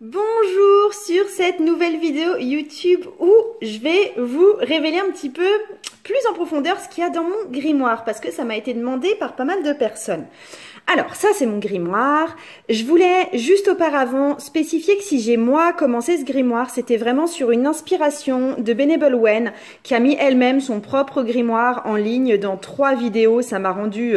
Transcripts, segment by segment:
Bonjour sur cette nouvelle vidéo YouTube où je vais vous révéler un petit peu plus en profondeur ce qu'il y a dans mon grimoire parce que ça m'a été demandé par pas mal de personnes. Alors ça c'est mon grimoire, je voulais juste auparavant spécifier que si j'ai moi commencé ce grimoire c'était vraiment sur une inspiration de Benebell Wen qui a mis elle-même son propre grimoire en ligne dans 3 vidéos, ça m'a rendu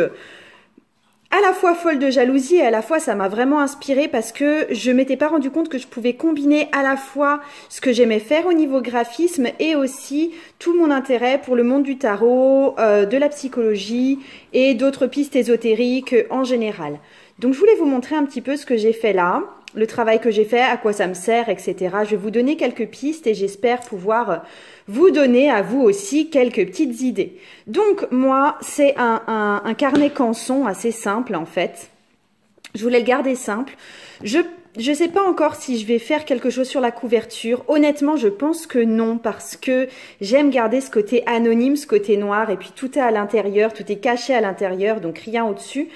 à la fois folle de jalousie et à la fois ça m'a vraiment inspirée parce que je m'étais pas rendu compte que je pouvais combiner à la fois ce que j'aimais faire au niveau graphisme et aussi tout mon intérêt pour le monde du tarot, de la psychologie et d'autres pistes ésotériques en général. Donc je voulais vous montrer un petit peu ce que j'ai fait là, le travail que j'ai fait, à quoi ça me sert, etc. Je vais vous donner quelques pistes et j'espère pouvoir vous donner à vous aussi quelques petites idées. Donc moi, c'est un carnet canson assez simple en fait. Je voulais le garder simple. Je sais pas encore si je vais faire quelque chose sur la couverture. Honnêtement, je pense que non parce que j'aime garder ce côté anonyme, ce côté noir et puis tout est à l'intérieur, tout est caché à l'intérieur, donc rien au-dessus.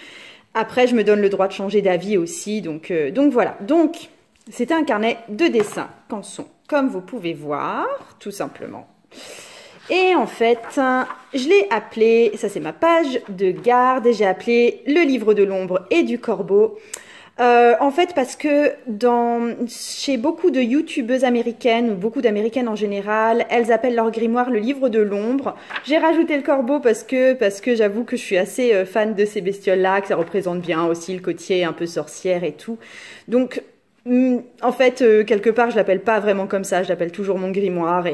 Après, je me donne le droit de changer d'avis aussi, donc voilà. Donc, c'était un carnet de dessin canson, comme vous pouvez voir, tout simplement. Et en fait, je l'ai appelé, ça c'est ma page de garde, et j'ai appelé le livre de l'ombre et du corbeau. En fait, parce que chez beaucoup de youtubeuses américaines, ou beaucoup d'américaines en général, elles appellent leur grimoire le livre de l'ombre. J'ai rajouté le corbeau parce que j'avoue que je suis assez fan de ces bestioles-là, que ça représente bien aussi le côté un peu sorcière et tout. Donc, en fait, quelque part, je l'appelle pas vraiment comme ça, je l'appelle toujours mon grimoire.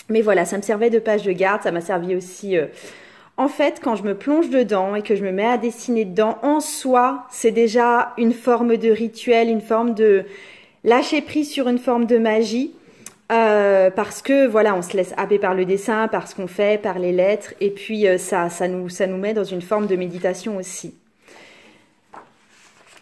Mais voilà, ça me servait de page de garde, ça m'a servi aussi... En fait, quand je me plonge dedans et que je me mets à dessiner dedans, en soi, c'est déjà une forme de rituel, une forme de lâcher prise sur une forme de magie. Parce que, voilà, on se laisse happer par le dessin, par ce qu'on fait, par les lettres. Et puis, ça nous met dans une forme de méditation aussi.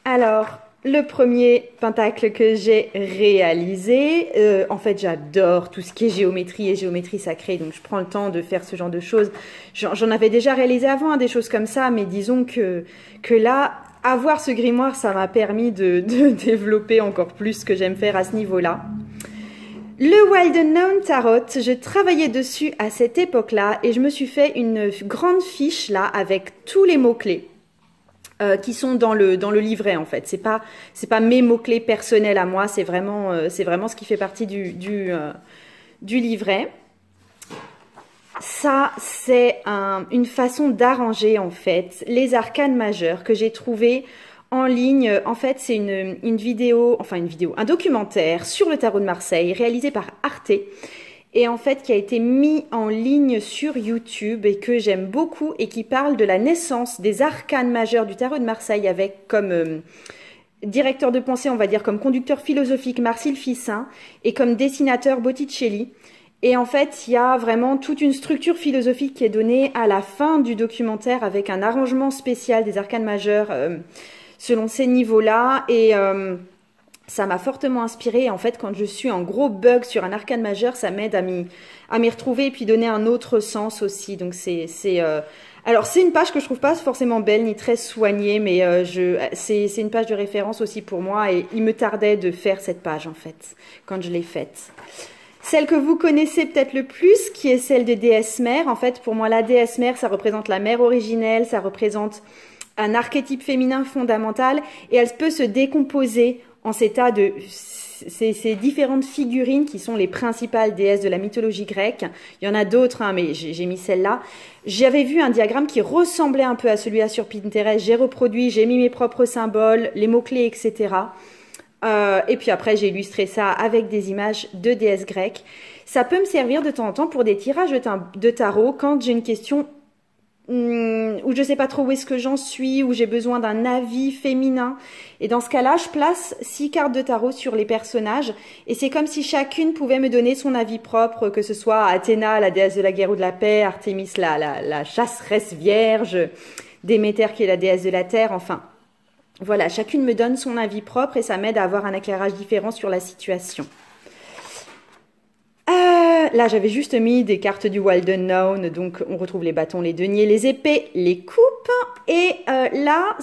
Alors... Le premier pentacle que j'ai réalisé, en fait j'adore tout ce qui est géométrie et géométrie sacrée, donc je prends le temps de faire ce genre de choses. J'en avais déjà réalisé avant, hein, des choses comme ça, mais disons que là, avoir ce grimoire, ça m'a permis de développer encore plus ce que j'aime faire à ce niveau-là. Le Wild Unknown Tarot, je travaillais dessus à cette époque-là et je me suis fait une grande fiche là avec tous les mots-clés. Qui sont dans le livret en fait. C'est pas mes mots-clés personnels à moi, c'est vraiment ce qui fait partie du livret. Ça, c'est une façon d'arranger en fait les arcanes majeures que j'ai trouvé en ligne. En fait, c'est un documentaire sur le tarot de Marseille réalisé par Arte. Et en fait qui a été mis en ligne sur YouTube et que j'aime beaucoup et qui parle de la naissance des arcanes majeurs du tarot de Marseille avec comme directeur de pensée, on va dire comme conducteur philosophique Marcille Fissin et comme dessinateur Botticelli. Et en fait, il y a vraiment toute une structure philosophique qui est donnée à la fin du documentaire avec un arrangement spécial des arcanes majeurs selon ces niveaux-là et... ça m'a fortement inspirée. En fait, quand je suis en gros bug sur un arcane majeur, ça m'aide à m'y retrouver et puis donner un autre sens aussi. Donc alors c'est une page que je trouve pas forcément belle ni très soignée, mais c'est une page de référence aussi pour moi et il me tardait de faire cette page en fait quand je l'ai faite. Celle que vous connaissez peut-être le plus, qui est celle de déesse mère. En fait, pour moi, la déesse mère, ça représente la mère originelle, ça représente un archétype féminin fondamental et elle peut se décomposer en ces différentes figurines qui sont les principales déesses de la mythologie grecque. Il y en a d'autres, hein, mais j'ai mis celle-là. J'avais vu un diagramme qui ressemblait un peu à celui-là sur Pinterest. J'ai reproduit, j'ai mis mes propres symboles, les mots-clés, etc. Et puis après, j'ai illustré ça avec des images de déesses grecques. Ça peut me servir de temps en temps pour des tirages de tarot quand j'ai une question où je sais pas trop où est-ce que j'en suis, où j'ai besoin d'un avis féminin. Et dans ce cas-là, je place 6 cartes de tarot sur les personnages. Et c'est comme si chacune pouvait me donner son avis propre, que ce soit Athéna, la déesse de la guerre ou de la paix, Artémis, la chasseresse vierge, Déméter qui est la déesse de la terre, enfin. Voilà, chacune me donne son avis propre et ça m'aide à avoir un éclairage différent sur la situation. Là, j'avais juste mis des cartes du Wild Unknown, donc on retrouve les bâtons, les deniers, les épées, les coupes. Et là,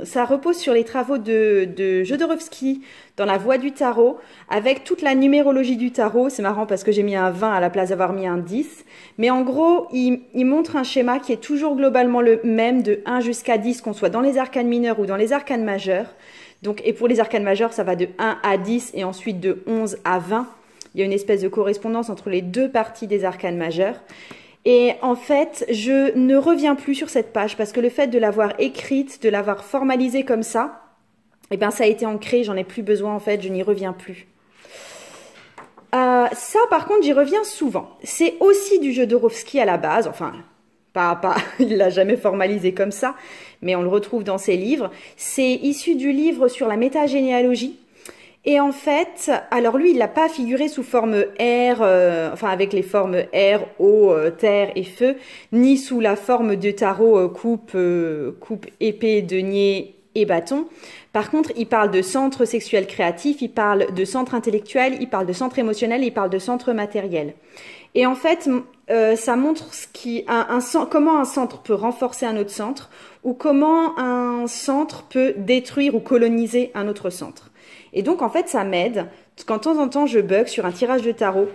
ça repose sur les travaux de Jodorowsky dans la Voie du tarot, avec toute la numérologie du tarot. C'est marrant parce que j'ai mis un 20 à la place d'avoir mis un 10. Mais en gros, il montre un schéma qui est toujours globalement le même, de 1 jusqu'à 10, qu'on soit dans les arcanes mineures ou dans les arcanes majeures. Donc, et pour les arcanes majeures, ça va de 1 à 10 et ensuite de 11 à 20. Il y a une espèce de correspondance entre les deux parties des arcanes majeures. Et en fait, je ne reviens plus sur cette page parce que le fait de l'avoir écrite, de l'avoir formalisée comme ça, eh ben, ça a été ancré, j'en ai plus besoin en fait, je n'y reviens plus. Ça, par contre, j'y reviens souvent. C'est aussi du Jodorowsky à la base, enfin... il l'a jamais formalisé comme ça, mais on le retrouve dans ses livres. C'est issu du livre sur la métagénéalogie. Et en fait, alors lui, il l'a pas figuré sous forme R, enfin avec les formes R, eau, terre et feu, ni sous la forme de tarot coupe, épée, denier et bâton. Par contre, il parle de centre sexuel créatif, il parle de centre intellectuel, il parle de centre émotionnel, il parle de centre matériel. Et en fait, ça montre comment un centre peut renforcer un autre centre ou comment un centre peut détruire ou coloniser un autre centre. Et donc, en fait, ça m'aide quand de temps en temps je bug sur un tirage de tarot.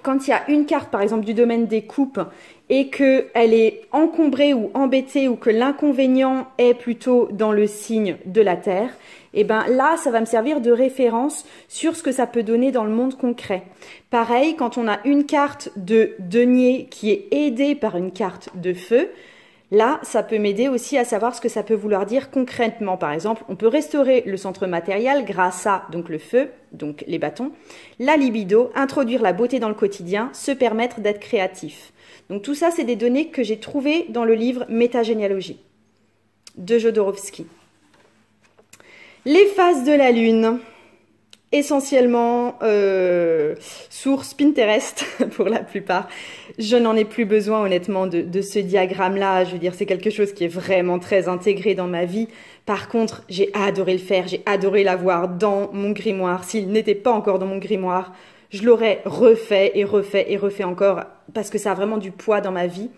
Quand il y a une carte, par exemple, du domaine des coupes et qu'elle est encombrée ou embêtée ou que l'inconvénient est plutôt dans le signe de la Terre, et ben là, ça va me servir de référence sur ce que ça peut donner dans le monde concret. Pareil, quand on a une carte de denier qui est aidée par une carte de feu, là, ça peut m'aider aussi à savoir ce que ça peut vouloir dire concrètement. Par exemple, on peut restaurer le centre matériel grâce à donc le feu, donc les bâtons, la libido, introduire la beauté dans le quotidien, se permettre d'être créatif. Donc tout ça, c'est des données que j'ai trouvées dans le livre Métagénéalogie de Jodorowsky. Les phases de la Lune, essentiellement source Pinterest pour la plupart. Je n'en ai plus besoin honnêtement de ce diagramme-là. Je veux dire, c'est quelque chose qui est vraiment très intégré dans ma vie. Par contre, j'ai adoré le faire, j'ai adoré l'avoir dans mon grimoire. S'il n'était pas encore dans mon grimoire, je l'aurais refait et refait et refait encore parce que ça a vraiment du poids dans ma vie.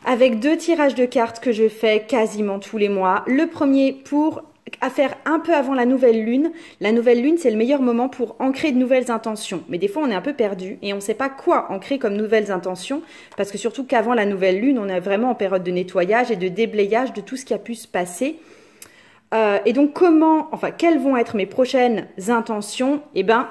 Avec 2 tirages de cartes que je fais quasiment tous les mois. Le premier à faire un peu avant la nouvelle lune. La nouvelle lune, c'est le meilleur moment pour ancrer de nouvelles intentions. Mais des fois, on est un peu perdu et on ne sait pas quoi ancrer comme nouvelles intentions parce que surtout qu'avant la nouvelle lune, on est vraiment en période de nettoyage et de déblayage de tout ce qui a pu se passer. Et donc, quelles vont être mes prochaines intentions? Eh ben,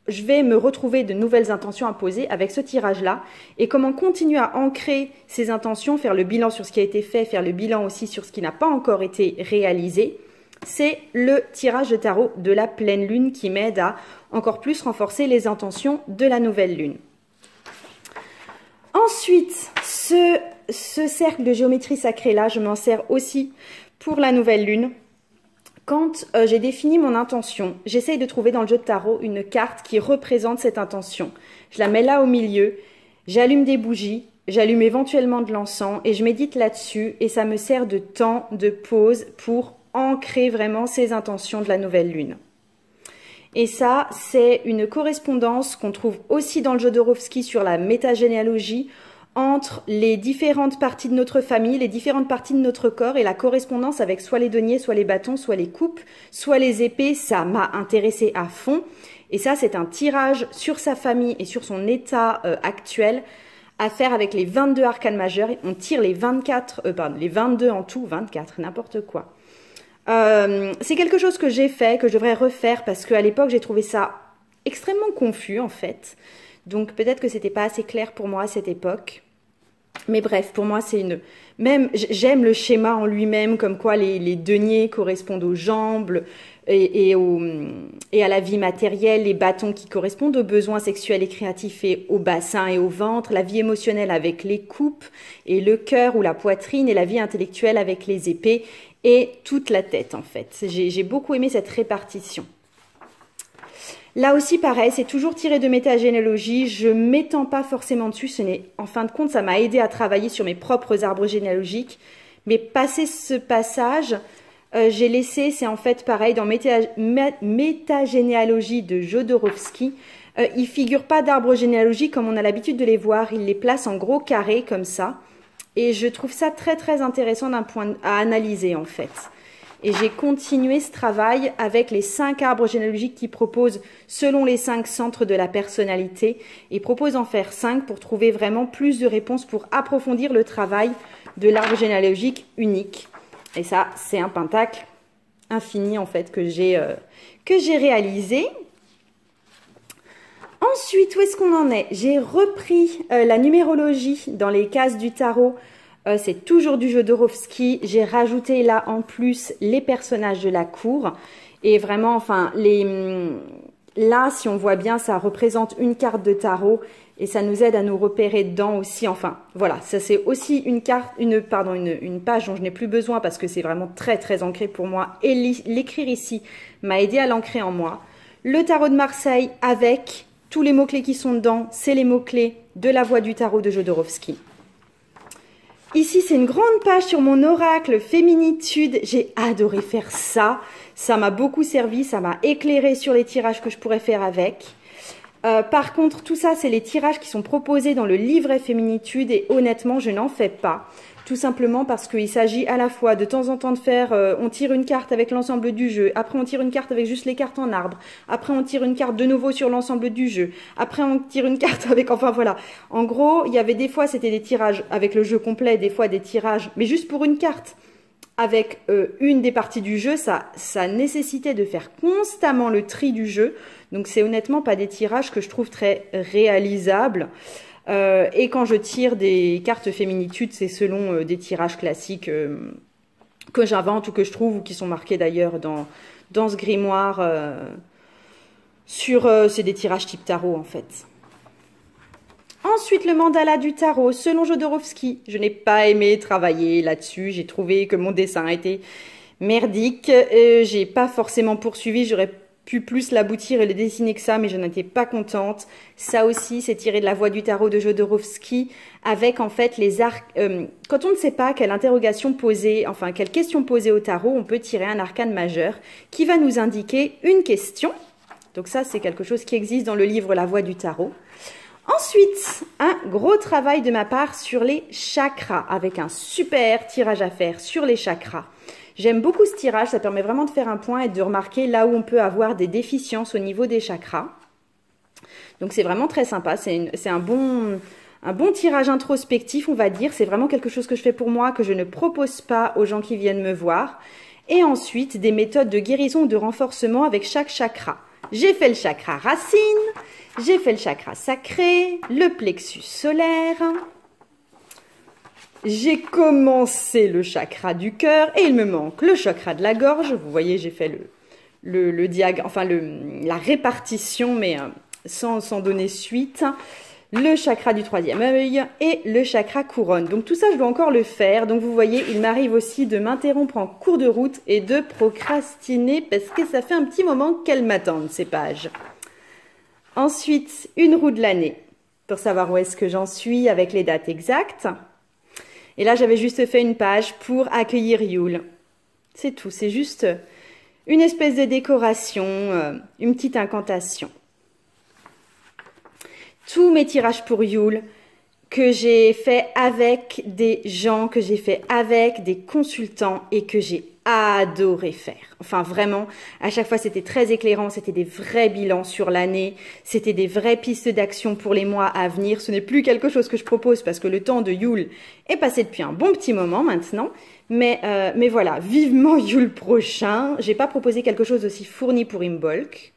je vais me retrouver de nouvelles intentions à poser avec ce tirage-là et comment continuer à ancrer ces intentions, faire le bilan sur ce qui a été fait, faire le bilan aussi sur ce qui n'a pas encore été réalisé. C'est le tirage de tarot de la pleine lune qui m'aide à encore plus renforcer les intentions de la nouvelle lune. Ensuite, ce cercle de géométrie sacrée là, je m'en sers aussi pour la nouvelle lune. Quand j'ai défini mon intention, j'essaye de trouver dans le jeu de tarot une carte qui représente cette intention. Je la mets là au milieu, j'allume des bougies, j'allume éventuellement de l'encens et je médite là-dessus et ça me sert de temps de pause pour ancrer vraiment ces intentions de la nouvelle lune. Et ça, c'est une correspondance qu'on trouve aussi dans le Jodorowsky sur la métagénéalogie entre les différentes parties de notre famille, les différentes parties de notre corps et la correspondance avec soit les deniers, soit les bâtons, soit les coupes, soit les épées. Ça m'a intéressée à fond. Et ça, c'est un tirage sur sa famille et sur son état actuel à faire avec les 22 arcanes majeures. On tire les 22 en tout, 24, n'importe quoi. C'est quelque chose que j'ai fait, que je devrais refaire parce qu'à l'époque, j'ai trouvé ça extrêmement confus en fait. Donc peut-être que c'était pas assez clair pour moi à cette époque. Mais bref, pour moi, c'est même j'aime le schéma en lui-même, comme quoi les deniers correspondent aux jambes et à la vie matérielle, les bâtons qui correspondent aux besoins sexuels et créatifs et au bassin et au ventre, la vie émotionnelle avec les coupes et le cœur ou la poitrine et la vie intellectuelle avec les épées et toute la tête en fait. J'ai beaucoup aimé cette répartition. Là aussi, pareil, c'est toujours tiré de métagénéalogie. Je ne m'étends pas forcément dessus. En fin de compte, ça m'a aidé à travailler sur mes propres arbres généalogiques. Mais passé ce passage, j'ai laissé, c'est en fait pareil, dans métagénéalogie de Jodorowsky, Ils figurent pas d'arbres généalogiques comme on a l'habitude de les voir. Ils les placent en gros carrés comme ça. Et je trouve ça très très intéressant à analyser en fait. Et j'ai continué ce travail avec les 5 arbres généalogiques qui proposent selon les 5 centres de la personnalité. Et proposent d'en faire 5 pour trouver vraiment plus de réponses pour approfondir le travail de l'arbre généalogique unique. Et ça, c'est un pentacle infini en fait que j'ai réalisé. Ensuite, où est-ce qu'on en est? J'ai repris la numérologie dans les cases du tarot. C'est toujours du Jodorowsky. J'ai rajouté là en plus les personnages de la cour. Et vraiment, enfin, là, si on voit bien, ça représente une carte de tarot. Et ça nous aide à nous repérer dedans aussi. Enfin, voilà, ça c'est aussi une page dont je n'ai plus besoin parce que c'est vraiment très très ancré pour moi. Et l'écrire ici m'a aidé à l'ancrer en moi. Le tarot de Marseille avec tous les mots-clés qui sont dedans, c'est les mots-clés de la voix du tarot de Jodorowsky. Ici, c'est une grande page sur mon oracle féminitude. J'ai adoré faire ça. Ça m'a beaucoup servi, ça m'a éclairé sur les tirages que je pourrais faire avec. Par contre, tout ça, c'est les tirages qui sont proposés dans le livret féminitude et honnêtement, je n'en fais pas. Tout simplement parce qu'il s'agit à la fois de temps en temps de faire, on tire une carte avec l'ensemble du jeu, après on tire une carte avec juste les cartes en arbre, après on tire une carte de nouveau sur l'ensemble du jeu, après on tire une carte avec, enfin voilà. En gros, il y avait des fois, c'était des tirages avec le jeu complet, des fois des tirages, mais juste pour une carte. Avec une des parties du jeu, ça nécessitait de faire constamment le tri du jeu. Donc c'est honnêtement pas des tirages que je trouve très réalisables. Et quand je tire des cartes féminitude, c'est selon des tirages classiques que j'invente ou que je trouve ou qui sont marqués d'ailleurs dans ce grimoire. C'est des tirages type tarot en fait. Ensuite, le mandala du tarot, selon Jodorowsky. Je n'ai pas aimé travailler là-dessus. J'ai trouvé que mon dessin était merdique. J'ai pas forcément poursuivi. J'aurais pu plus l'aboutir et le dessiner que ça, mais je n'étais pas contente. Ça aussi, c'est tiré de la voix du tarot de Jodorowsky avec en fait les arcs. Quand on ne sait pas quelle interrogation poser, enfin quelle question poser au tarot, on peut tirer un arcane majeur qui va nous indiquer une question. Donc ça, c'est quelque chose qui existe dans le livre La Voix du tarot. Ensuite, un gros travail de ma part sur les chakras, avec un super tirage à faire sur les chakras. J'aime beaucoup ce tirage, ça permet vraiment de faire un point et de remarquer là où on peut avoir des déficiences au niveau des chakras. Donc c'est vraiment très sympa, c'est un bon tirage introspectif, on va dire. C'est vraiment quelque chose que je fais pour moi, que je ne propose pas aux gens qui viennent me voir. Et ensuite, des méthodes de guérison ou de renforcement avec chaque chakra. J'ai fait le chakra racine. J'ai fait le chakra sacré, le plexus solaire. J'ai commencé le chakra du cœur et il me manque le chakra de la gorge. Vous voyez, j'ai fait le diagramme, enfin la répartition, mais sans donner suite. Le chakra du 3e œil et le chakra couronne. Donc tout ça, je dois encore le faire. Donc vous voyez, il m'arrive aussi de m'interrompre en cours de route et de procrastiner parce que ça fait un petit moment qu'elles m'attendent, ces pages. Ensuite, une roue de l'année pour savoir où est-ce que j'en suis avec les dates exactes. Et là, j'avais juste fait une page pour accueillir Yule. C'est tout, c'est juste une espèce de décoration, une petite incantation. Tous mes tirages pour Yule que j'ai fait avec des gens, que j'ai fait avec des consultants et que j'ai adoré faire. Enfin vraiment, à chaque fois c'était très éclairant, c'était des vrais bilans sur l'année, c'était des vraies pistes d'action pour les mois à venir. Ce n'est plus quelque chose que je propose parce que le temps de Yule est passé depuis un bon petit moment maintenant. Mais voilà, vivement Yule prochain. J'ai pas proposé quelque chose d'aussi fourni pour Imbolc.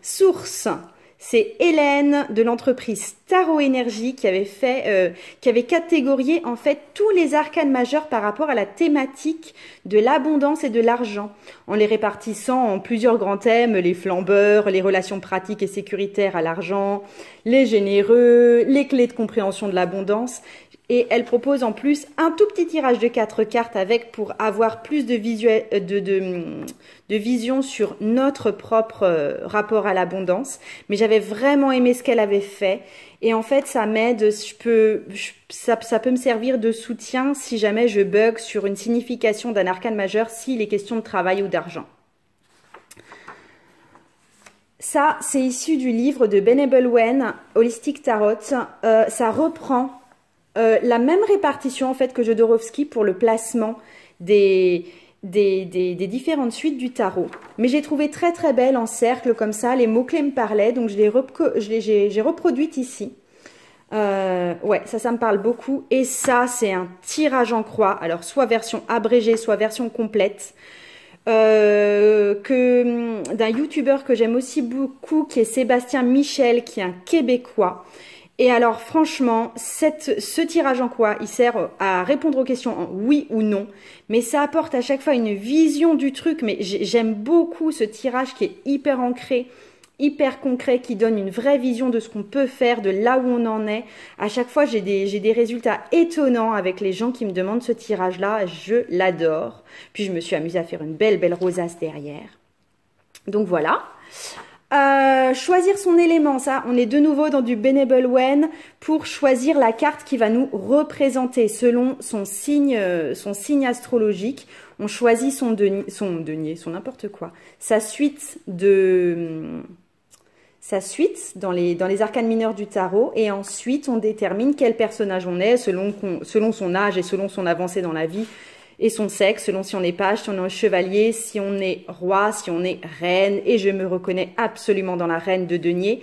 Source, c'est Hélène de l'entreprise Tarot Énergie qui avait catégorié en fait tous les arcanes majeurs par rapport à la thématique de l'abondance et de l'argent, en les répartissant en plusieurs grands thèmes, les flambeurs, les relations pratiques et sécuritaires à l'argent, les généreux, les clés de compréhension de l'abondance. Et elle propose en plus un tout petit tirage de 4 cartes avec pour avoir plus de vision sur notre propre rapport à l'abondance. Mais j'avais vraiment aimé ce qu'elle avait fait. Et en fait, ça m'aide, ça peut me servir de soutien si jamais je bug sur une signification d'un arcane majeur, s'il est question de travail ou d'argent. Ça, c'est issu du livre de Benable Wen, Holistic Tarot. Ça reprend la même répartition en fait que Jodorowsky pour le placement des différentes suites du tarot. Mais j'ai trouvé très très belle en cercle comme ça, les mots-clés me parlaient, donc j'ai reproduite ici. Ouais, ça me parle beaucoup. Et ça, c'est un tirage en croix, alors soit version abrégée, soit version complète, d'un youtubeur que j'aime aussi beaucoup, qui est Sébastien Michel, qui est un Québécois. Et alors franchement, ce tirage en quoi il sert à répondre aux questions en oui ou non, mais ça apporte à chaque fois une vision du truc, mais j'aime beaucoup ce tirage qui est hyper ancré, hyper concret, qui donne une vraie vision de ce qu'on peut faire, de là où on en est. À chaque fois, j'ai des résultats étonnants avec les gens qui me demandent ce tirage-là, je l'adore. Puis je me suis amusée à faire une belle rosace derrière. Donc voilà. Choisir son élément, ça, on est de nouveau dans du Benable Wen pour choisir la carte qui va nous représenter selon son signe astrologique. On choisit son n'importe quoi, sa suite dans les arcanes mineurs du tarot, et ensuite on détermine quel personnage on est selon son âge et selon son avancée dans la vie. Et son sexe, selon si on est page, si on est chevalier, si on est roi, si on est reine. Et je me reconnais absolument dans la reine de denier.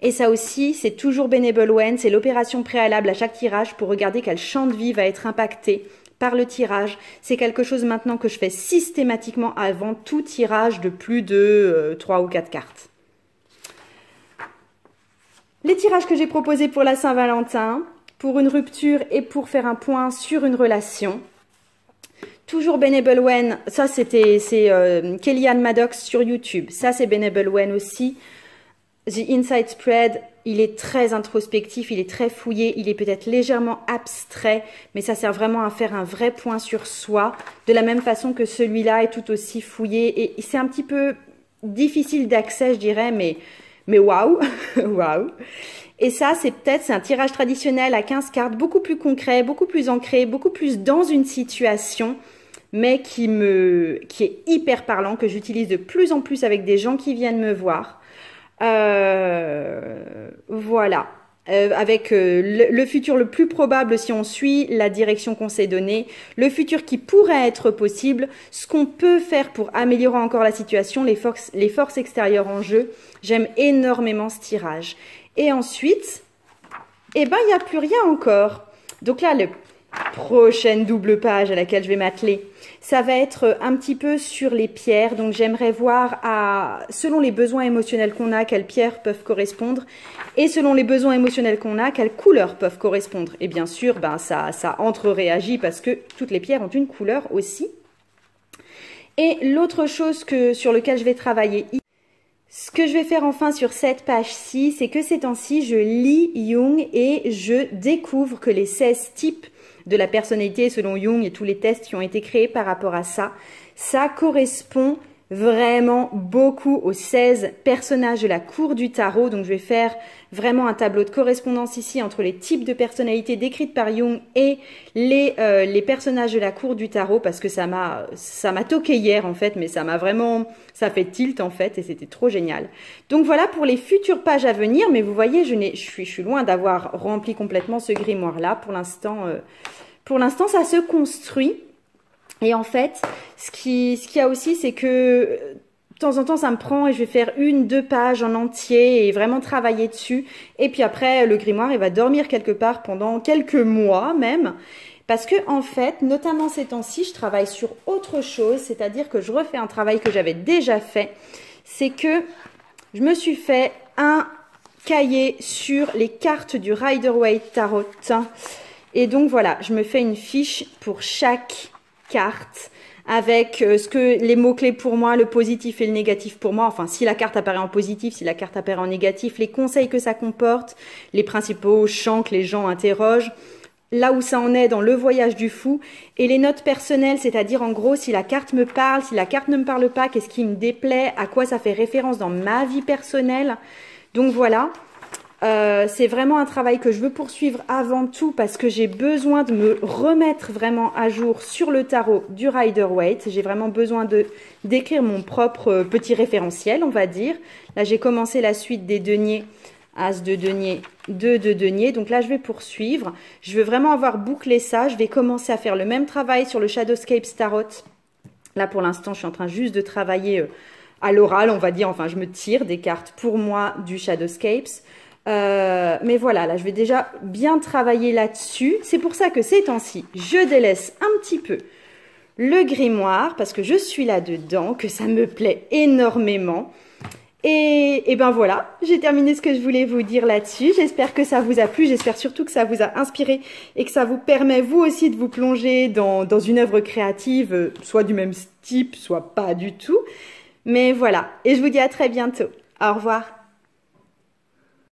Et ça aussi, c'est toujours Benable Wen, c'est l'opération préalable à chaque tirage pour regarder quel champ de vie va être impacté par le tirage. C'est quelque chose maintenant que je fais systématiquement avant tout tirage de plus de 3 ou 4 cartes. Les tirages que j'ai proposés pour la Saint-Valentin, pour une rupture et pour faire un point sur une relation. Toujours Benable Wen, ça c'est Kellyanne Maddox sur YouTube, ça c'est Benable Wen aussi. The Inside Spread, il est très introspectif, il est très fouillé, il est peut-être légèrement abstrait, mais ça sert vraiment à faire un vrai point sur soi, de la même façon que celui-là est tout aussi fouillé, et c'est un petit peu difficile d'accès je dirais, mais waouh, waouh. Et ça, c'est un tirage traditionnel à 15 cartes, beaucoup plus concret, beaucoup plus ancré, beaucoup plus dans une situation, mais qui est hyper parlant, que j'utilise de plus en plus avec des gens qui viennent me voir. Voilà. Avec le futur le plus probable si on suit la direction qu'on s'est donnée, le futur qui pourrait être possible, ce qu'on peut faire pour améliorer encore la situation, les forces extérieures en jeu. J'aime énormément ce tirage. Et ensuite, eh ben, il n'y a plus rien encore. Donc là, la prochaine double page à laquelle je vais m'atteler, ça va être un petit peu sur les pierres. Donc j'aimerais voir, selon les besoins émotionnels qu'on a, quelles pierres peuvent correspondre. Et selon les besoins émotionnels qu'on a, quelles couleurs peuvent correspondre. Et bien sûr, ben, ça entre-réagit parce que toutes les pierres ont une couleur aussi. Et l'autre chose sur laquelle je vais travailler ici, ce que je vais faire enfin sur cette page-ci, c'est que ces temps-ci, je lis Jung et je découvre que les 16 types de la personnalité selon Jung et tous les tests qui ont été créés par rapport à ça, ça correspond vraiment beaucoup aux 16 personnages de la cour du tarot. Donc je vais faire vraiment un tableau de correspondance ici entre les types de personnalités décrites par Jung et les personnages de la cour du tarot, parce que ça m'a toqué hier en fait, mais ça fait tilt en fait et c'était trop génial. Donc voilà pour les futures pages à venir, mais vous voyez, je suis loin d'avoir rempli complètement ce grimoire là. Pour l'instant ça se construit. Et en fait, ce qu'il y a aussi, c'est que de temps en temps, ça me prend et je vais faire 1-2 pages en entier et vraiment travailler dessus. Et puis après, le grimoire, il va dormir quelque part pendant quelques mois même. Parce que en fait, notamment ces temps-ci, je travaille sur autre chose. C'est-à-dire que je refais un travail que j'avais déjà fait. C'est que je me suis fait un cahier sur les cartes du Rider-Waite Tarot. Et donc voilà, je me fais une fiche pour chaque carte avec les mots-clés pour moi, le positif et le négatif pour moi. Enfin, si la carte apparaît en positif, si la carte apparaît en négatif, les conseils que ça comporte, les principaux champs que les gens interrogent, là où ça en est dans le voyage du fou, et les notes personnelles, c'est-à-dire en gros si la carte me parle, si la carte ne me parle pas, qu'est-ce qui me déplaît, à quoi ça fait référence dans ma vie personnelle. Donc voilà. C'est vraiment un travail que je veux poursuivre avant tout parce que j'ai besoin de me remettre vraiment à jour sur le tarot du Rider-Waite. J'ai vraiment besoin d'écrire mon propre petit référentiel, on va dire. Là, j'ai commencé la suite des deniers, As de denier, 2 de denier. Donc là, je vais poursuivre. Je veux vraiment avoir bouclé ça. Je vais commencer à faire le même travail sur le Shadowscapes Tarot. Là, pour l'instant, je suis en train juste de travailler à l'oral, on va dire. Enfin, je me tire des cartes pour moi du Shadowscapes. Mais voilà, là je vais déjà bien travailler là-dessus. C'est pour ça que ces temps-ci, je délaisse un petit peu le grimoire parce que je suis là-dedans, que ça me plaît énormément. Et ben voilà, j'ai terminé ce que je voulais vous dire là-dessus. J'espère que ça vous a plu, j'espère surtout que ça vous a inspiré et que ça vous permet vous aussi de vous plonger dans une œuvre créative, soit du même type, soit pas du tout. Mais voilà, et je vous dis à très bientôt. Au revoir.